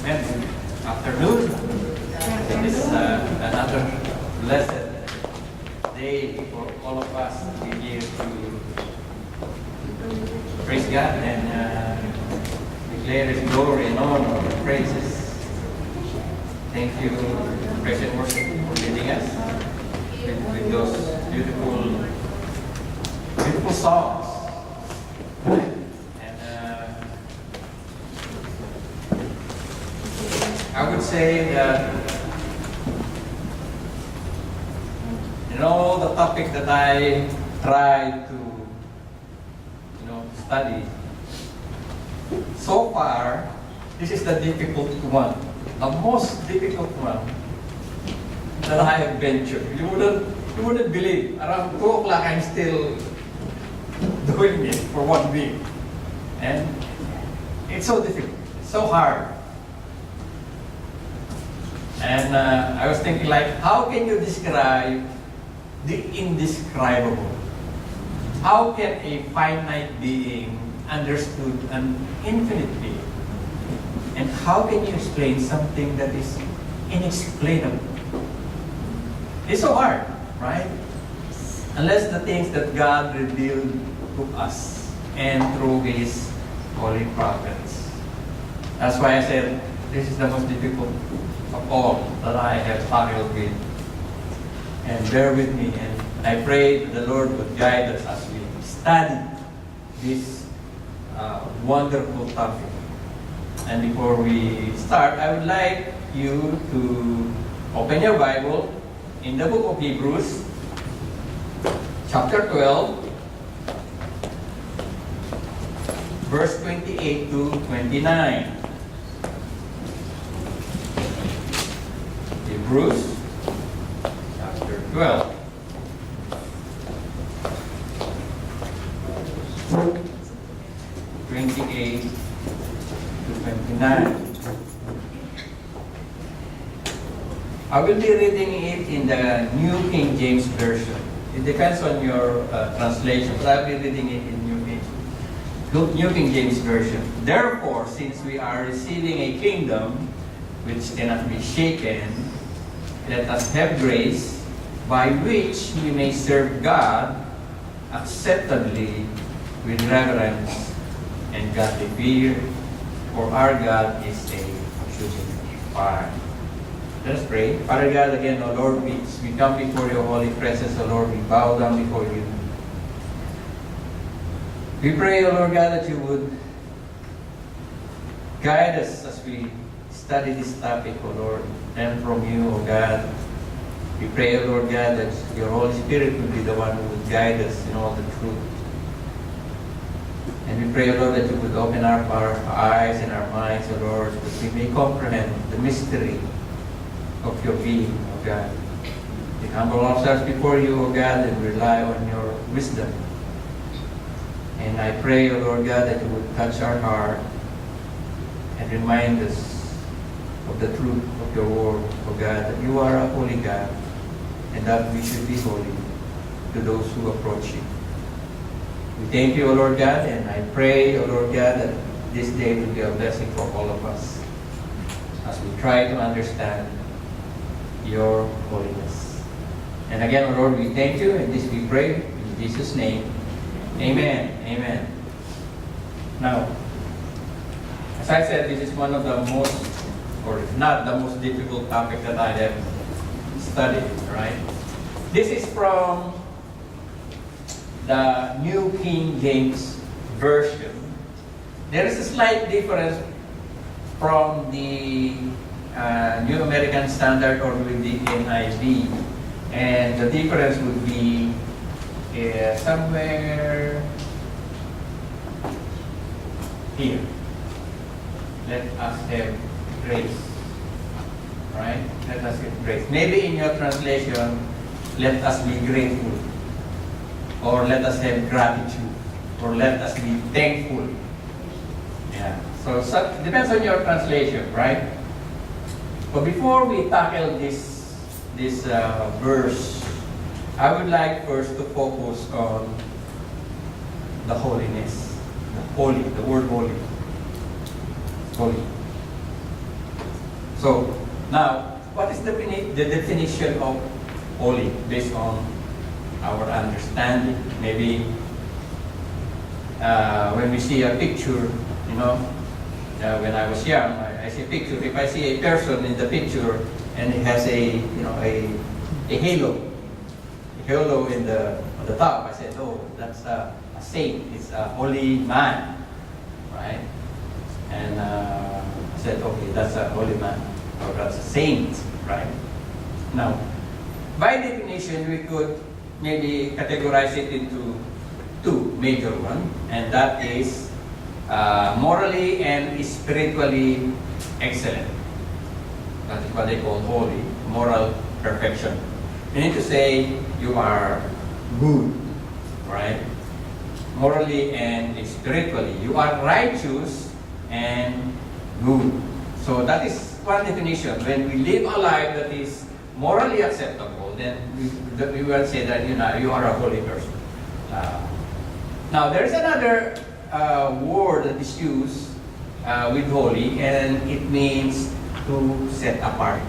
Amen. Afternoon. It is another blessed day for all of us to be here to praise God and declare His glory and honor and praises. Thank you, President Worship, for leading us with those beautiful songs. I would say that in all the topic that I try to study, so far this is the difficult one, the most difficult one that I have ventured. You wouldn't believe. Around 2 o'clock I'm still doing it for 1 week, and it's so difficult, so hard. And I was thinking, like, how can you describe the indescribable? How can a finite being understood an infinite being? And how can you explain something that is inexplainable? It's so hard, right? Unless the things that God revealed to us and through His holy prophets. That's why I said this is the most difficult of all that I have tackled with. And bear with me, and I pray that the Lord would guide us as we study this wonderful topic. And before we start, I would like you to open your Bible in the book of Hebrews, chapter 12, verse 28 to 29. Hebrews chapter 12. (28 to 29). I will be reading it in the New King James Version. It depends on your translation, but I'll be reading it in New King James Version. Therefore, since we are receiving a kingdom which cannot be shaken, let us have grace by which we may serve God acceptably with reverence and godly fear, for our God is a consuming fire. Let us pray. Father God, again, O Lord, we come before your holy presence, O Lord, we bow down before you. We pray, O Lord God, that you would guide us as we study this topic, O Lord, and from you, O God. We pray, O Lord God, that your Holy Spirit will be the one who would guide us in all the truth. And we pray, O Lord, that you would open our eyes and our minds, O Lord, that we may comprehend the mystery of your being, O God. We humble ourselves before you, O God, and rely on your wisdom. And I pray, O Lord God, that you would touch our heart and remind us of the truth of your word, O God, that you are a holy God, and that we should be holy to those who approach you. We thank you, O Lord God, and I pray, O Lord God, that this day will be a blessing for all of us as we try to understand your holiness. And again, O Lord, we thank you, and this we pray in Jesus' name. Amen. Amen. Now, as I said, this is one of the most, or if not the most difficult topic that I have studied, right? This is from the New King James Version. There is a slight difference from the New American Standard or with the NIV. And the difference would be somewhere here. Let us have grace. Right? Let us have grace. Maybe in your translation, let us be grateful. Or let us have gratitude. Or let us be thankful. Yeah. So depends on your translation, right? But before we tackle this verse, I would like first to focus on the holiness. The word holy. Holy. So now, what is the definition of holy based on our understanding? Maybe when we see a picture, when I was young, I see a picture. If I see a person in the picture and he has a halo on the top, I said, oh, that's a saint. It's a holy man, right? And I said, okay, that's a holy man, or that's a saint, right? Now, by definition, we could maybe categorize it into two major ones, and that is morally and spiritually excellent. That is what they call holy, moral perfection. Meaning to say you are good, right? Morally and spiritually. You are righteous and good. So that is one definition. When we live a life that is morally acceptable, then we will say that you are a holy person. Now there is another word that is used with holy, and it means to set apart.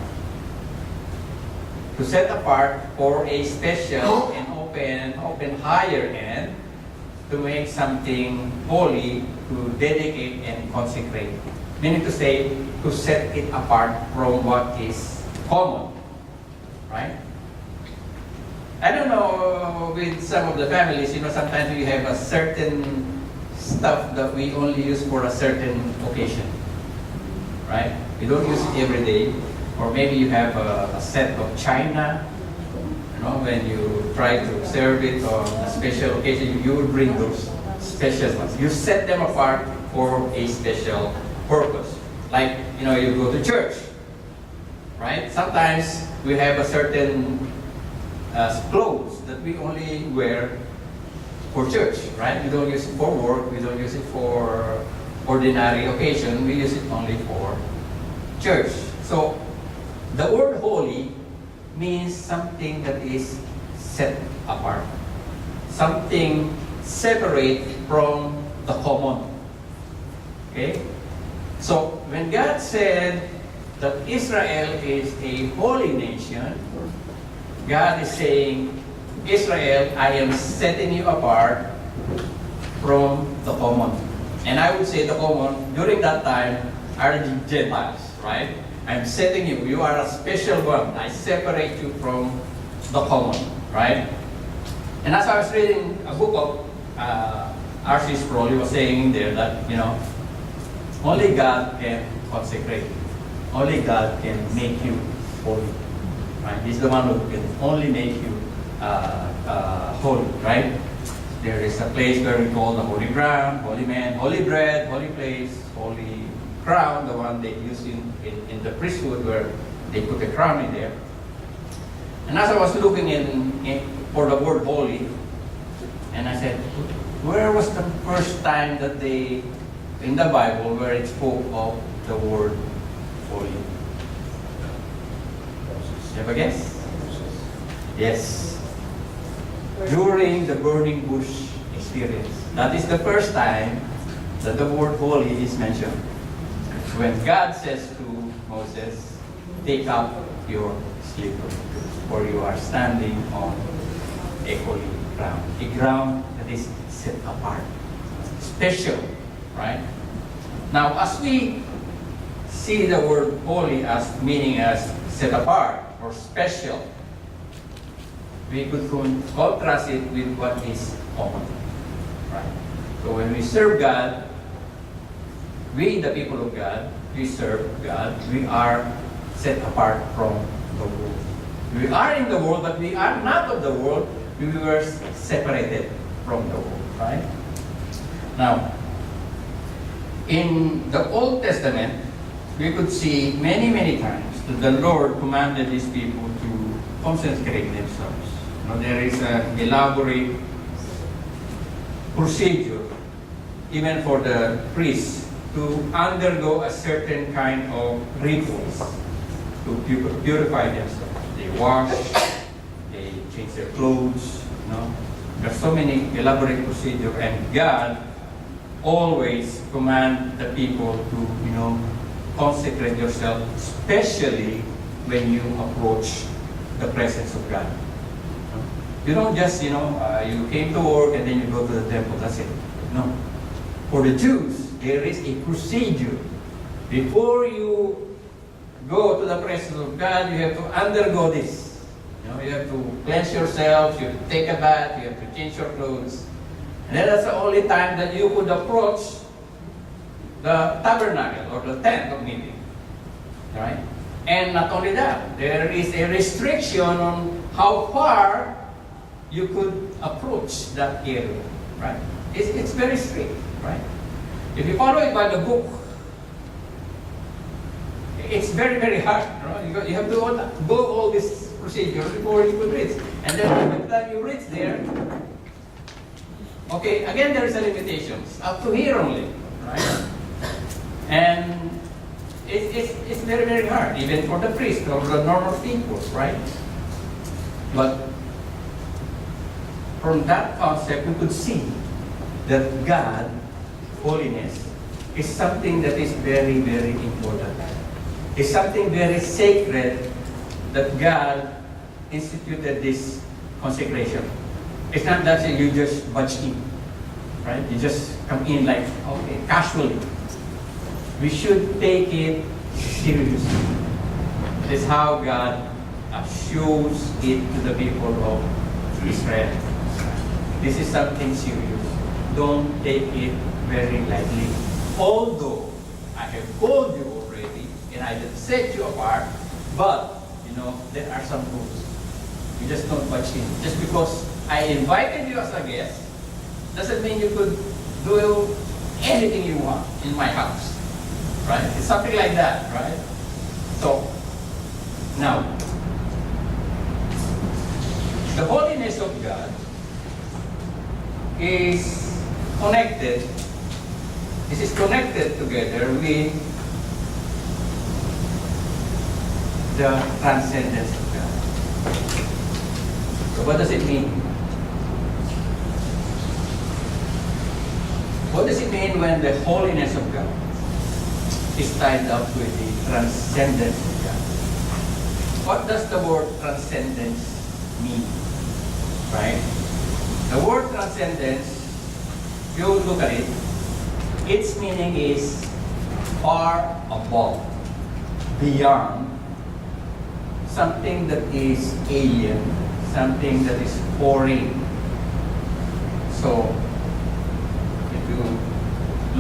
To set apart for a special and open higher end, to make something holy, to dedicate and consecrate. Meaning to say, to set it apart from what is common. Right? I don't know, with some of the families, sometimes we have a certain stuff that we only use for a certain occasion. Right? We don't use it every day. Or maybe you have a set of china, when you try to serve it on a special occasion, you will bring those special ones. You set them apart for a special purpose. Like, you go to church, right? Sometimes we have a certain clothes that we only wear for church, right? We don't use it for work, we don't use it for ordinary occasion, we use it only for church. So, the word holy means something that is set apart. Something separate from the common. Okay? So, when God said that Israel is a holy nation, God is saying, Israel, I am setting you apart from the common. And I would say the common, during that time, are the Gentiles, right? I'm setting you. You are a special one. I separate you from the common, right? And as I was reading a book of R.C. Sproul, he was saying there that, only God can consecrate. Only God can make you holy, right? He's the one who can only make you holy, right? There is a place where we call the holy ground, holy man, holy bread, holy place, holy crown, the one they use in the priesthood where they put the crown in there. And as I was looking for the word holy, and I said, where was the first time that in the Bible, where it spoke of the word holy? You have a guess? Yes. During the burning bush experience. That is the first time that the word holy is mentioned. When God says to Moses, take up your slipper, for you are standing on a holy ground. A ground that is set apart. Special, right? Now, as we see the word holy as meaning as set apart or special, we could contrast it with what is common, right? So when we serve God, we, the people of God, we serve God, we are set apart from the world. We are in the world, but we are not of the world. We were separated from the world, right? Now, in the Old Testament, we could see many, many times that the Lord commanded His people to consecrate themselves. There is an elaborate procedure, even for the priests, to undergo a certain kind of rituals to purify themselves. They wash, they change their clothes. There's so many elaborate procedure, and God always command the people to, consecrate yourself, especially when you approach the presence of God. You don't just, you came to work and then you go to the temple, that's it. No. For the Jews, there is a procedure. Before you go to the presence of God, you have to undergo this. You have to cleanse yourself, you have to take a bath, you have to change your clothes. And then that's the only time that you could approach the tabernacle or the tent of meeting. Right? And not only that, there is a restriction on how far you could approach that area. Right? It's very strict. Right? If you follow it by the book, it's very, very hard. Right? You have to go all this procedure before you could reach. And then by the time you reach there, okay, again there is a limitations. Up to here only. Right? And it's very, very hard, even for the priest or the normal people, right? But from that concept, we could see that God, holiness, is something that is very, very important. It's something very sacred that God instituted this consecration. It's not that you just budge in, right? You just come in like, okay, casually. We should take it seriously. This is how God shows it to the people of Israel. This is something serious. Don't take it very lightly. Although I have told you already, and I did set you apart, but there are some rules. You just don't budge in. Just because I invited you as a guest, doesn't mean you could do anything you want in my house. Right? It's something like that, right? So, now, the holiness of God is connected, this is connected together with the transcendence of God. So what does it mean? What does it mean when the holiness of God is tied up with the transcendence of God? What does the word transcendence mean? Right? The word transcendence, if you look at it, its meaning is far above, beyond, something that is alien, something that is foreign. So, if you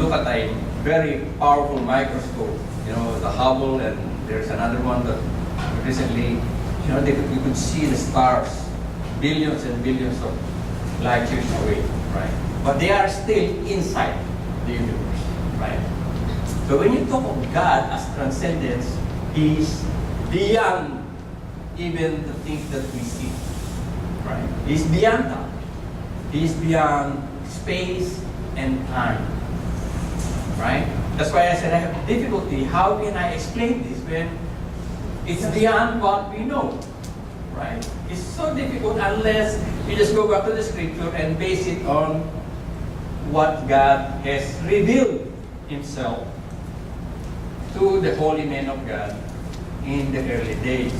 look at a very powerful microscope, the Hubble, and there's another one that recently, you could see the stars, billions and billions of light years away, right? But they are still inside the universe, right? So when you talk of God as transcendence, He is beyond even the things that we see, right? He is beyond that. He is beyond space and time. Right? That's why I said I have difficulty. How can I explain this when it's beyond what we know? Right? It's so difficult unless you just go back to the scripture and base it on what God has revealed Himself to the holy men of God in the early days.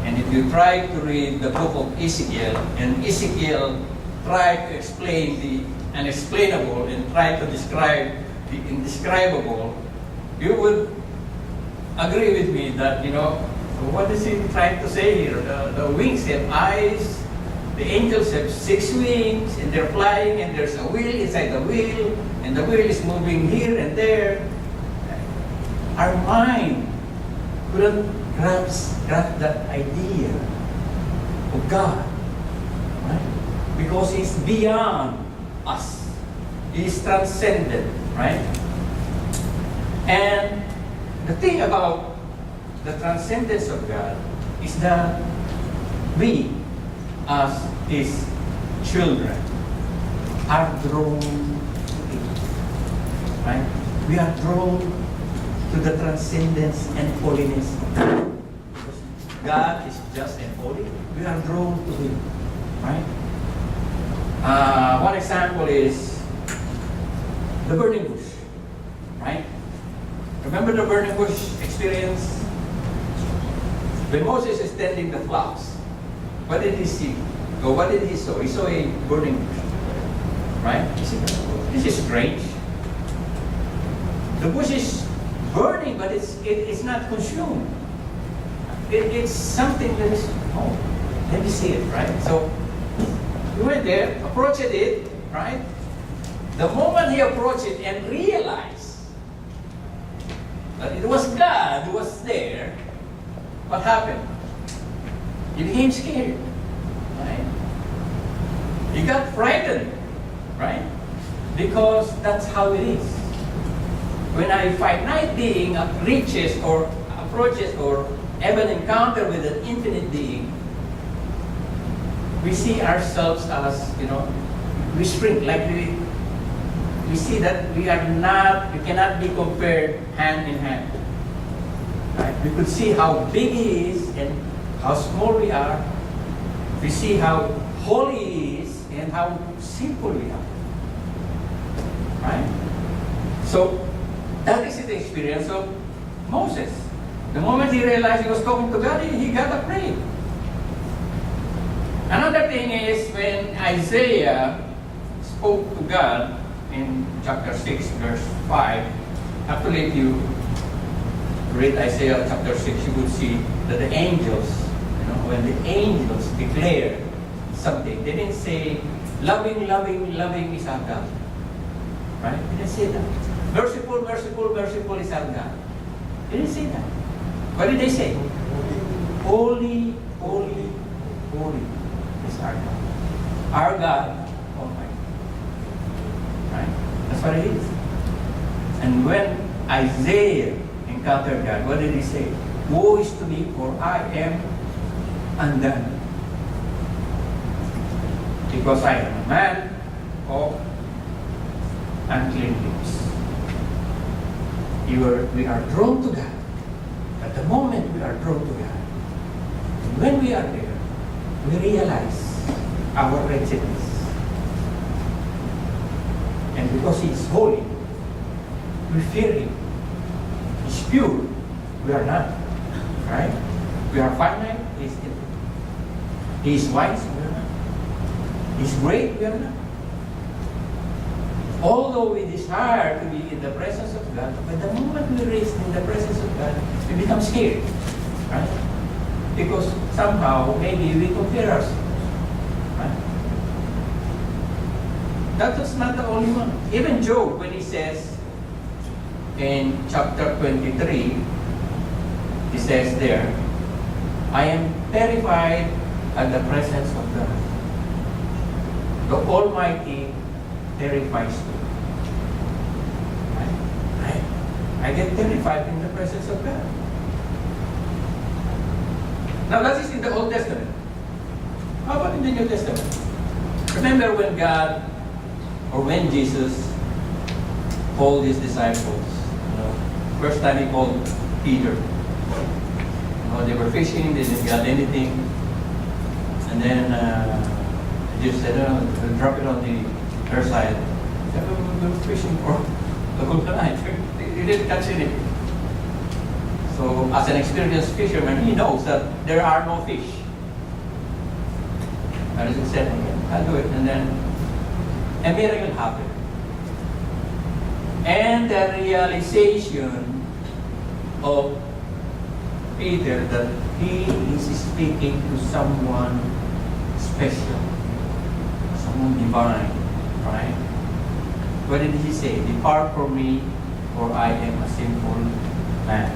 And if you try to read the book of Ezekiel, and Ezekiel tried to explain the unexplainable and try to describe the indescribable, you would agree with me that, what is he trying to say here? The wings have eyes, the angels have 6 wings, and they're flying, and there's a wheel inside the wheel, and the wheel is moving here and there. Our mind couldn't grasp that idea of God, right? Because He's beyond us. He is transcendent, right? And the thing about the transcendence of God is that we, as His children, are drawn to Him, right? We are drawn to the transcendence and holiness of God. Because God is just and holy. We are drawn to Him, right? One example is the burning bush, right? The Remember the burning bush experience? When Moses is tending the flocks, what did he see? Or what did he saw? He saw a burning bush. Right? He said, this is strange. The bush is burning, but it's not consumed. It's something that is, oh, let me see it, right? So he went there, approached it, right? The moment he approached it and realized that it was God who was there, what happened? He became scared, right? He got frightened, right? Because that's how it is. When a finite being reaches or approaches or have an encounter with an infinite being, we see ourselves as, we shrink, like we see that we cannot be compared hand in hand. Right? We could see how big He is and how small we are. We see how holy He is and how simple we are. Right? So, that is the experience of Moses. The moment he realized he was talking to God, he got afraid. Another thing is when Isaiah spoke to God in chapter 6, verse 5, actually if you read Isaiah chapter 6, you would see that the angels, when the angels declare something, they didn't say, loving, loving, loving is our God. Right? They didn't say that. Merciful, merciful, merciful is our God. They didn't say that. What did they say? Holy, holy, holy is our God. Our God Almighty. Right? That's what it is. And when Isaiah encountered God, what did he say? Woe is to me, for I am undone. Because I am a man of unclean lips. We are drawn to God. At the moment we are drawn to God, and when we are there, we realize our wretchedness. And because He is holy, we fear Him. He is pure, we are not. Right? We are finite, He is infinite. He is wise, we are not. He is great, we are not. Although we desire to be in the presence of God, but the moment we raise in the presence of God, we become scared. Right? Because somehow, maybe we compare ourselves. Right? That was not the only one. Even Job, when he says in chapter 23, he says there, I am terrified at the presence of God. The Almighty terrifies me. Right? I get terrified in the presence of God. Now that is in the Old Testament. How about in the New Testament? Remember when God, or when Jesus called His disciples, first time He called Peter. They were fishing, they didn't get anything. And then Jesus said, drop it on the other side. They were fishing for the whole night. They didn't catch anything. So, as an experienced fisherman, he knows that there are no fish. And he said, I'll do it. And then a miracle happened. And the realization of Peter that he is speaking to someone special, someone divine, right? What did he say? Depart from me, for I am a sinful man.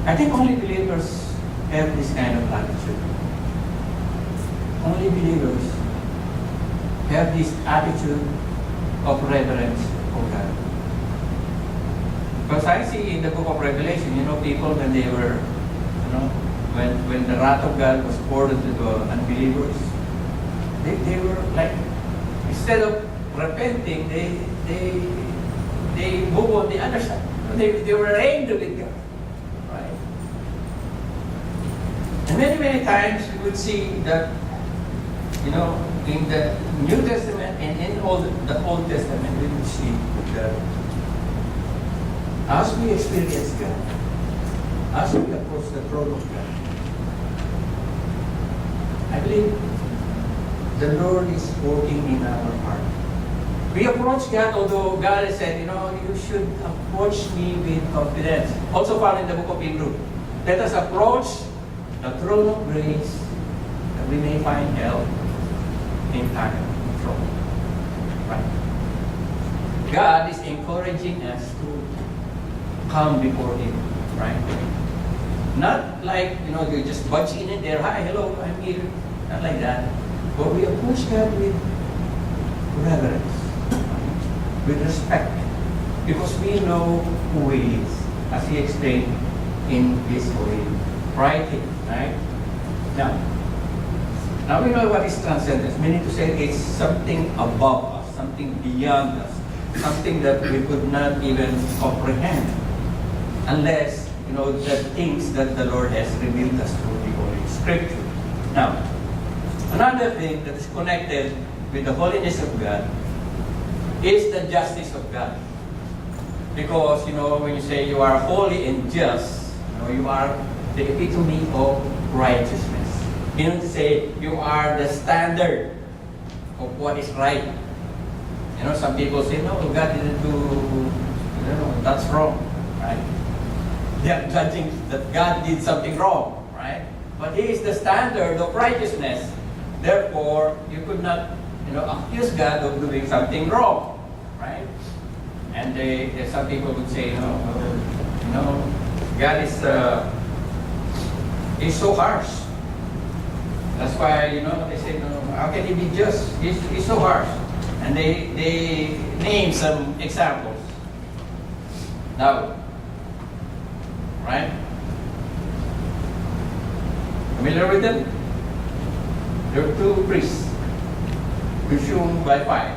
I think only believers have this kind of attitude. Only believers have this attitude of reverence for God. Because I see in the book of Revelation, people when they were, when the wrath of God was poured into the unbelievers, they were like, instead of repenting, they move on the other side. They were angry with God. Right? And many times we would see that, in the New Testament and in the Old Testament, we would see that As we experience God, as we approach the throne of God, I believe the Lord is working in our heart. We approach God, although God has said, you should approach me with confidence. Also found in the book of Hebrews. Let us approach the throne of grace that we may find help in time of trouble. Right? God is encouraging us to come before Him, right? Not like, you just budge in there, hi, hello, I'm here. Not like that. But we approach God with reverence, with respect, because we know who He is, as He explained in His holy writing, right? Now we know what is transcendence, meaning to say it's something above us, something beyond us, something that we could not even comprehend, unless, the things that the Lord has revealed us through the Holy Scripture. Now, another thing that is connected with the holiness of God is the justice of God. Because, when you say you are holy and just, you are the epitome of righteousness. Meaning to say you are the standard of what is right. Some people say, no, God didn't do, that's wrong, right? They are judging that God did something wrong, right? But He is the standard of righteousness. Therefore, you could not, accuse God of doing something wrong, right? And some people would say, God is so harsh. That's why, they say, how can He be just? He's so harsh. And they name some examples. Now, right? Familiar with them? There are two priests consumed by fire.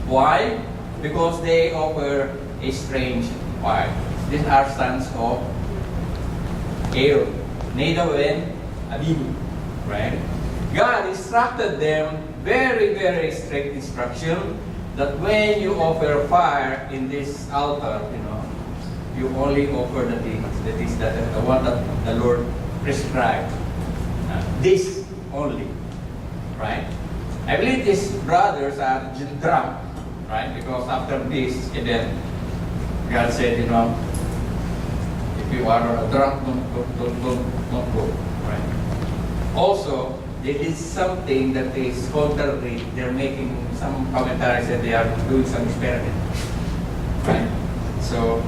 Why? Because they offer a strange fire. These are sons of Aaron, Nadab and Abihu, right? God instructed them very, very strict instruction that when you offer fire in this altar, you only offer the things that the one that the Lord prescribed. This only, right? I believe these brothers are drunk, right? Because after this, and then God said, if you are drunk, don't go, right? Also, they did something that is contrary. They're making some commentaries that they are doing some experiment, right? So,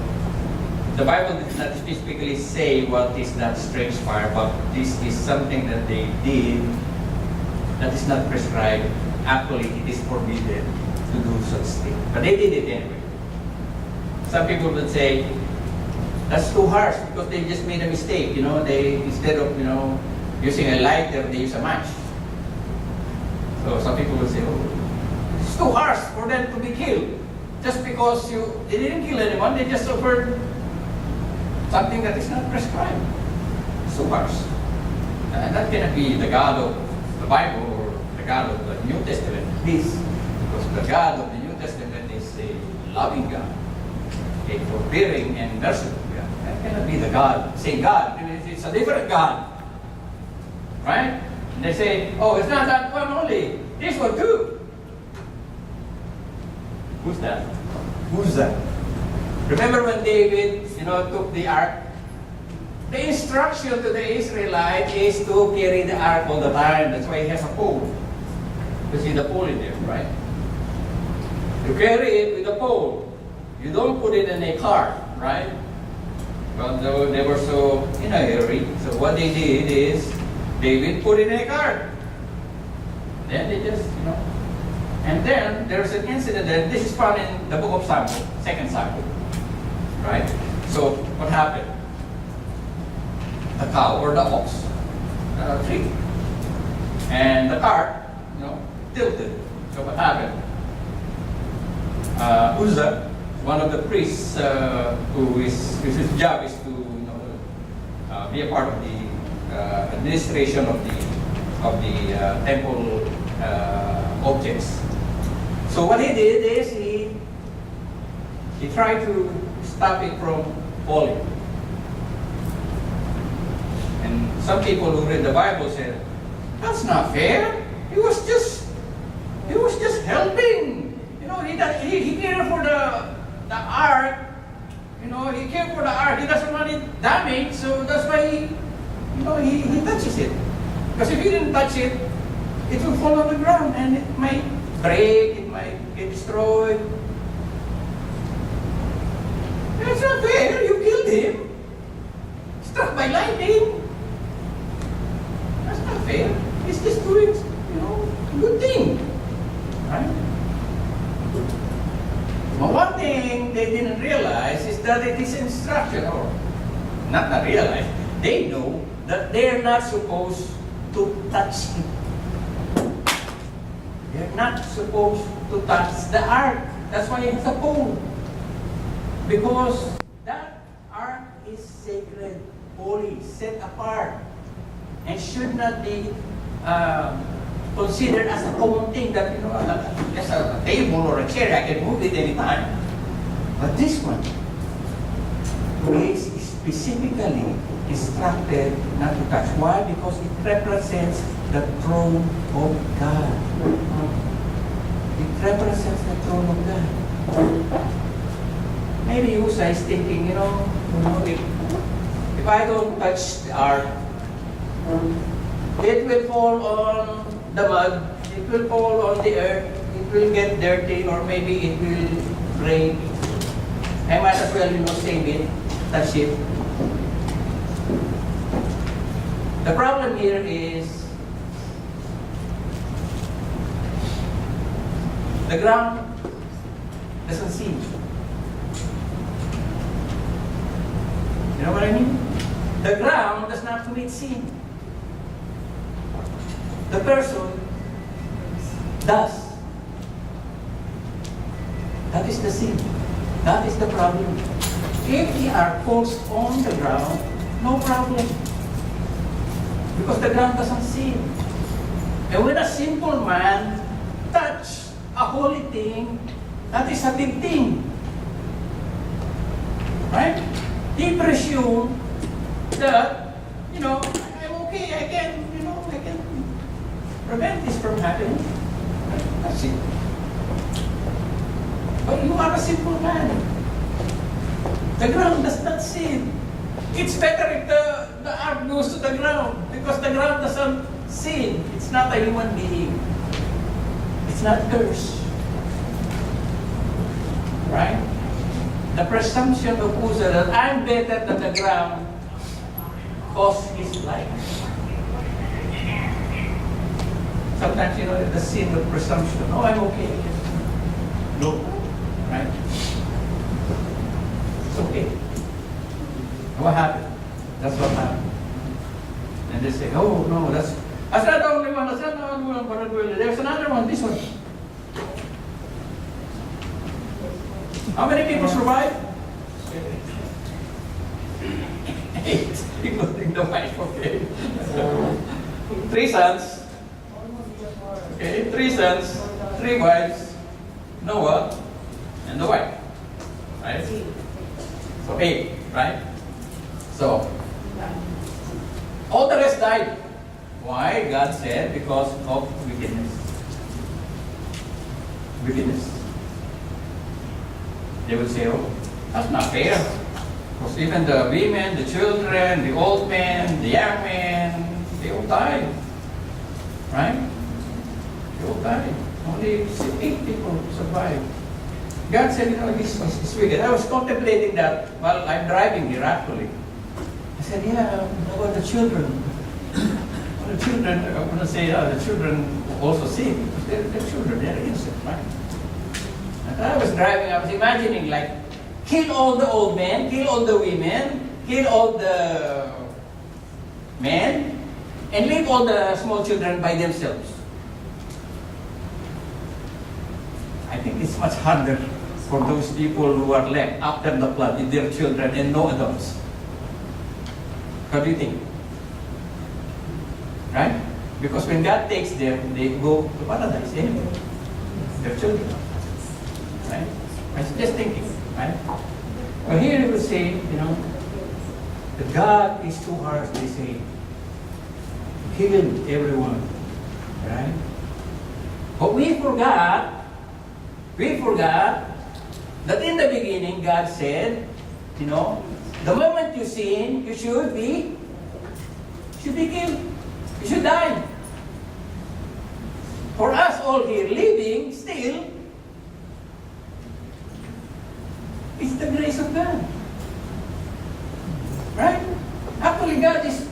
the Bible does not specifically say what is that strange fire, but this is something that they did that is not prescribed. Actually, it is forbidden to do such thing. But they did it anyway. Some people would say, that's too harsh because they just made a mistake. They, instead of, using a lighter, they use a match. So some people will say, oh, it's too harsh for them to be killed. Just because they didn't kill anyone, they just offered something that is not prescribed. It's too harsh. And that cannot be the God of the Bible or the God of the New Testament. Please, because the God of the New Testament is a loving God, a forbearing and merciful God. That cannot be the God, same God. It's a different God. Right? And they say, oh, it's not that one only. This one too. Who's that? Who's that? Remember when David, took the ark? The instruction to the Israelite is to carry the ark all the time. That's why he has a pole. You see the pole in there, right? You carry it with a pole. You don't put it in a cart, right? But they were so in a hurry. So what they did is, David put it in a cart. Then they just, And then there's an incident there. This is found in the book of Samuel, 2 Samuel. Right? So what happened? The cow or the ox, tree. And the cart, tilted. So what happened? Uzzah, one of the priests, whose job is to be a part of the administration of the temple objects. So what he did is he tried to stop it from falling. And some people who read the Bible said, that's not fair. He was just helping. You know, he cared for the ark. You know, he cared for the ark. He doesn't want it damaged, so that's why he touches it. Because if he didn't touch it, it will fall on the ground and it might break, it might get destroyed. That's not fair. You killed him. Struck by lightning. That's not fair. He's just doing, a good thing. Right? But one thing they didn't realize is that it is instruction, or not realize. They know that they're not supposed to touch it. They're not supposed to touch the ark. That's why it's a pole. Because that ark is sacred, holy, set apart, and should not be considered as a common thing that, just a table or a chair, I can move it anytime. But this one is specifically instructed not to touch. Why? Because it represents the throne of God. It represents the throne of God. Maybe Usa is thinking, if I don't touch the ark, it will fall on the mud, it will fall on the earth, it will get dirty, or maybe it will break. I might as well, save it, touch it. The problem here is the ground doesn't see. You know what I mean? The ground does not commit sin. The person does. That is the sin. That is the problem. If we are forced on the ground, no problem. Because the ground doesn't sin. And when a simple man touch a holy thing, that is a big thing. Right? He presumed that, I'm okay, I can prevent this from happening. That's it. But you are a simple man. The ground does not sin. It's better if the ark goes to the ground, because the ground doesn't sin. It's not a human being. It's not cursed. Right? The presumption of Uzzah that I'm better than the ground cost his life. Sometimes, the sin of presumption. Oh, I'm okay. No. Right? It's okay. What happened? That's what happened. And they say, oh, no, that's not the only one. That's not the only one. But there's another one, this one. How many people survived? 8, including the wife, okay. 3 sons. Okay, 3 sons, 3 wives, Noah, and the wife. Right? So 8, right? So, all the rest died. Why? God said, because of wickedness. Wickedness. They would say, oh, that's not fair. Because even the women, the children, the old men, the young men, they all died. Right? They all died. Only 8 people survived. God said, this is wicked. I was contemplating that while I'm driving here, actually. I said, yeah, what about the children? Well, the children, I'm going to say, the children also sin. Because they're children, they're innocent, right? And I was driving, I was imagining, like, kill all the old men, kill all the women, kill all the men, and leave all the small children by themselves. I think it's much harder for those people who are left after the flood with their children and no adults. What do you think? Right? Because when God takes them, they go to paradise anyway. Their children. Right? I was just thinking, right? But here you will say, that God is too harsh, they say. Killed everyone. Right? But we forgot that in the beginning God said, the moment you sin, you should be killed. You should die. For us all here living still, it's the grace of God. Right? Actually, God is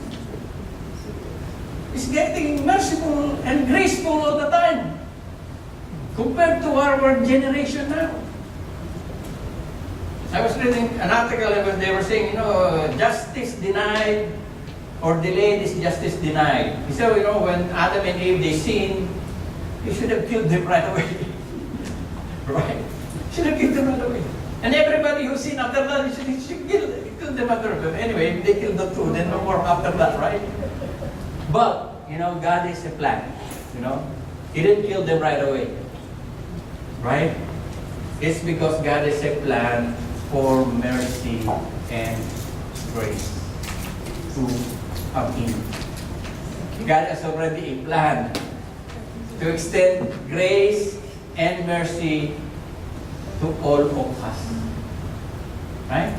getting merciful and graceful all the time compared to our generation now. I was reading an article and they were saying, justice denied or delayed is justice denied. He said, when Adam and Eve, they sinned, you should have killed them right away. Right? Should have killed them right away. And everybody who sinned after that, you should kill them after that. Anyway, they killed the two, then no more after that, right? But, God is a plan. He didn't kill them right away. Right? It's because God is a plan for mercy and grace to come in. God has already a plan to extend grace and mercy to all of us. Right?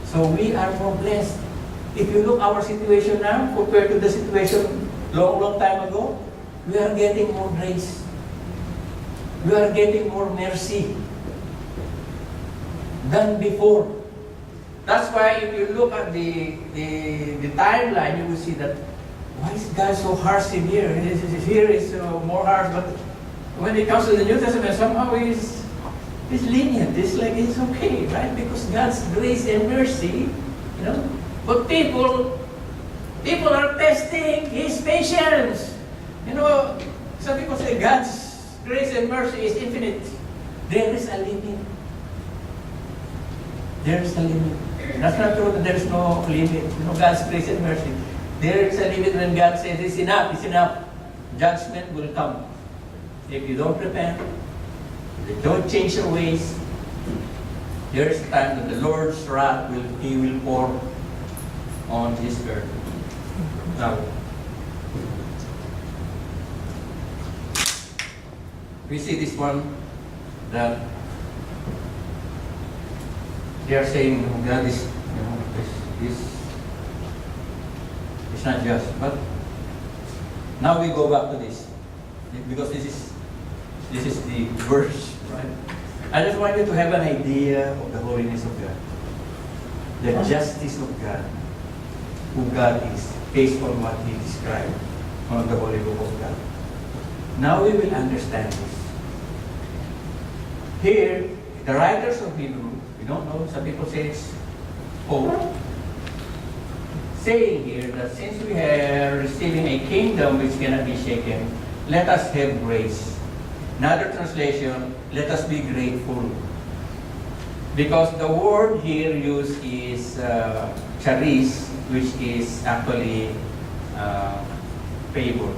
So we are more blessed. If you look our situation now compared to the situation long time ago, we are getting more grace. We are getting more mercy than before. That's why if you look at the timeline, you will see that why is God so harsh in here? Here is more harsh, but when it comes to the New Testament, somehow he's lenient. It's like it's okay, right? Because God's grace and mercy, But people are testing His patience. Some people say God's grace and mercy is infinite. There is a limit. There is a limit. That's not true that there is no limit. God's grace and mercy. There is a limit when God says it's enough, it's enough. Judgment will come. If you don't repent, if you don't change your ways, there is a time that the Lord's wrath He will pour on this earth. Now, we see this one that they are saying God is, it's not just. But now we go back to this because this is the verse, right? I just want you to have an idea of the holiness of God, the justice of God, who God is, based on what He described on the Holy Book of God. Now we will understand this. Here, the writers of Hebrew, we don't know, some people say it's Paul, saying here that since we are receiving a kingdom which cannot be shaken, let us have grace. Another translation, let us be grateful. Because the word here used is charis, which is actually favor,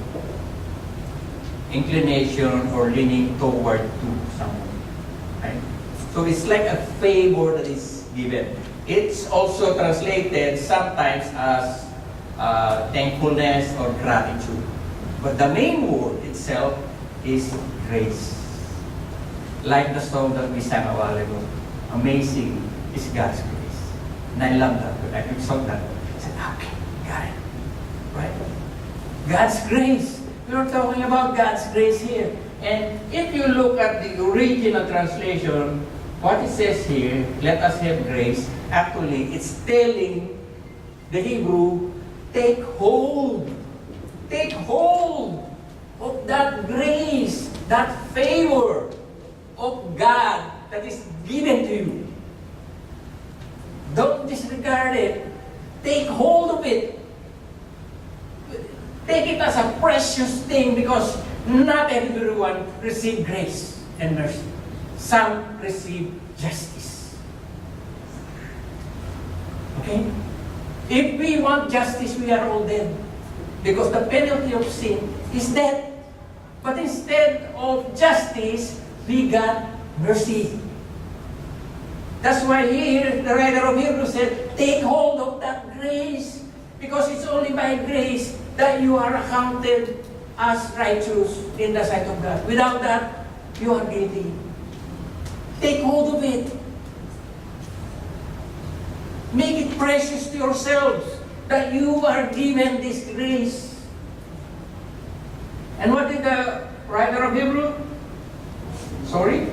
inclination or leaning toward to someone. Right? So it's like a favor that is given. It's also translated sometimes as thankfulness or gratitude. But the main word itself is grace. Like the song that we sang a while ago, amazing is God's grace. And I love that. When I sung that, I said, okay, got it. Right? God's grace. We're talking about God's grace here. And if you look at the original translation, what it says here, let us have grace, actually, it's telling the Hebrew, take hold of that grace, that favor of God that is given to you. Don't disregard it. Take hold of it. Take it as a precious thing because not everyone receive grace and mercy. Some receive justice. Okay? If we want justice, we are all dead. Because the penalty of sin is death. But instead of justice, we got mercy. That's why here, the writer of Hebrews said, take hold of that grace. Because it's only by grace that you are accounted as righteous in the sight of God. Without that, you are guilty. Take hold of it. Make it precious to yourselves that you are given this grace. And what did the writer of Hebrews? Sorry?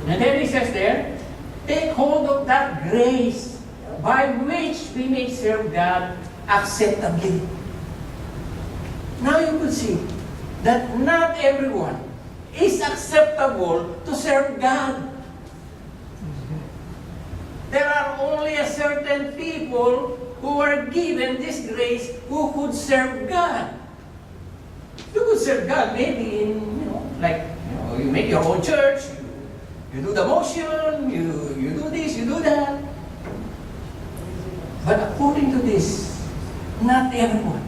And then he says there, take hold of that grace by which we may serve God acceptably. Now you could see that not everyone is acceptable to serve God. There are only a certain people who are given this grace who could serve God. You could serve God maybe in, you make your own church, you do the motion, you do this, you do that. But according to this, not everyone.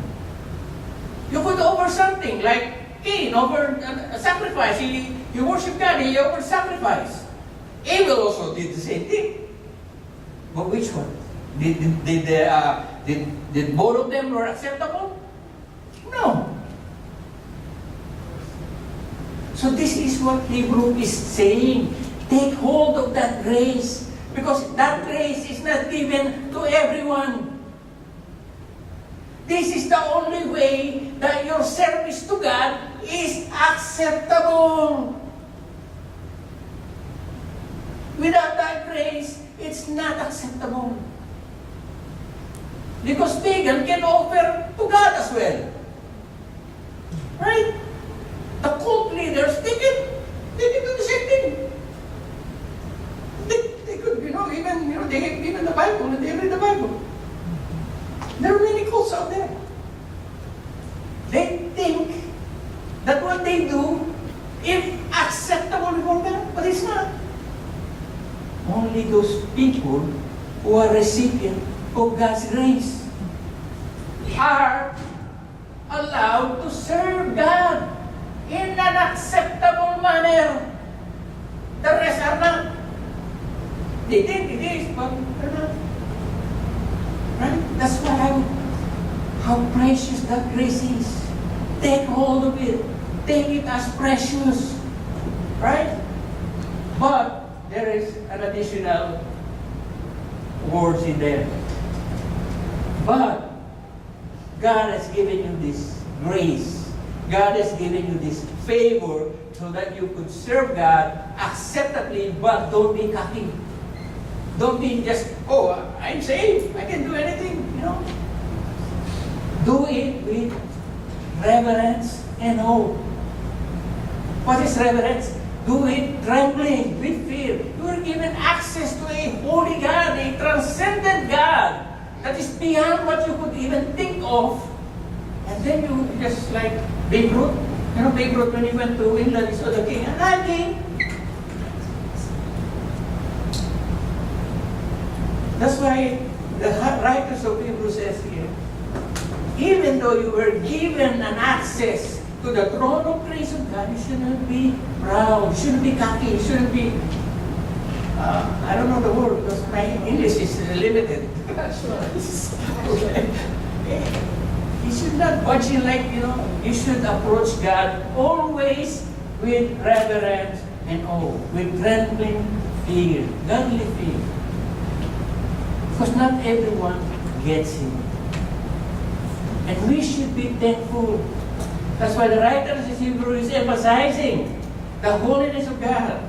You could offer something like Cain offered a sacrifice. He worshiped God, he offered sacrifice. Abel also did the same thing. But which one? Did both of them were acceptable? No. So this is what Hebrew is saying. Take hold of that grace. Because that grace is not given to everyone. This is the only way that your service to God is acceptable. Without that grace, it's not acceptable. Because pagan can offer to God as well. Right? The cult leaders, they can do the same thing. They could, they have even the Bible, and they read the Bible. There are many cults out there. They think that what they do is acceptable before God, but it's not. Only those people who are recipients of God's grace are allowed to serve God in an acceptable manner. The rest are not. They think it is, but they're not. Right? That's why how precious that grace is. Take hold of it. Take it as precious. Right? But there is an additional words in there. But God has given you this grace. God has given you this favor so that you could serve God acceptably, but don't be cocky. Don't be just, I'm saved, I can do anything, Do it with reverence and awe. What is reverence? Do it trembling, with fear. You are given access to a holy God, a transcendent God that is beyond what you could even think of. And then you just like Babe Ruth. Babe Ruth, when he went to England, he saw the king, and I'm king. That's why the writers of Hebrews says here, even though you were given an access to the throne of grace of God, you shouldn't be proud, you shouldn't be cocky, you shouldn't be, I don't know the word because my English is limited. You should not budge in like, you should approach God always with reverence and awe, with trembling fear, godly fear. Because not everyone gets Him. And we should be thankful. That's why the writer of Hebrews is emphasizing the holiness of God.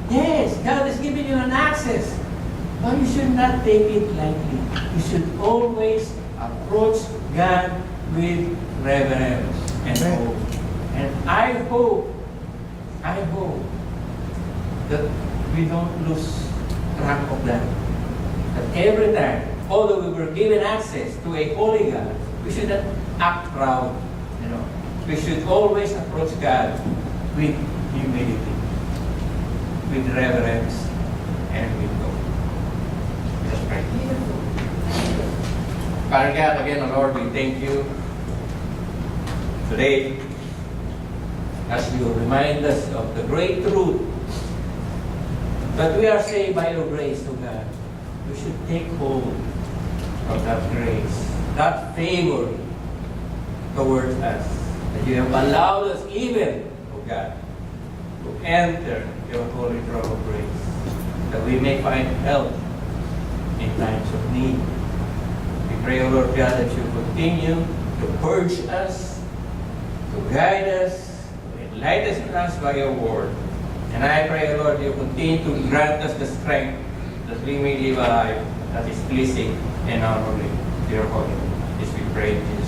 Yes, God has given you an access. But you should not take it lightly. You should always approach God with reverence and awe. And I hope that we don't lose track of that. That every time, although we were given access to a holy God, we shouldn't act proud. We should always approach God with humility, with reverence, and with awe. Let's pray. Father God, again, Lord, we thank you today as you remind us of the great truth But we are saved by your grace, O God. We should take hold of that grace, that favor towards us, that you have allowed us even, O God, to enter your holy throne of grace, that we may find help in times of need. We pray, O Lord God, that you continue to purge us, to guide us, to enlighten us by your word. And I pray, O Lord, you continue to grant us the strength that we may live a life that is pleasing and honoring to your holy name. This we pray in Jesus'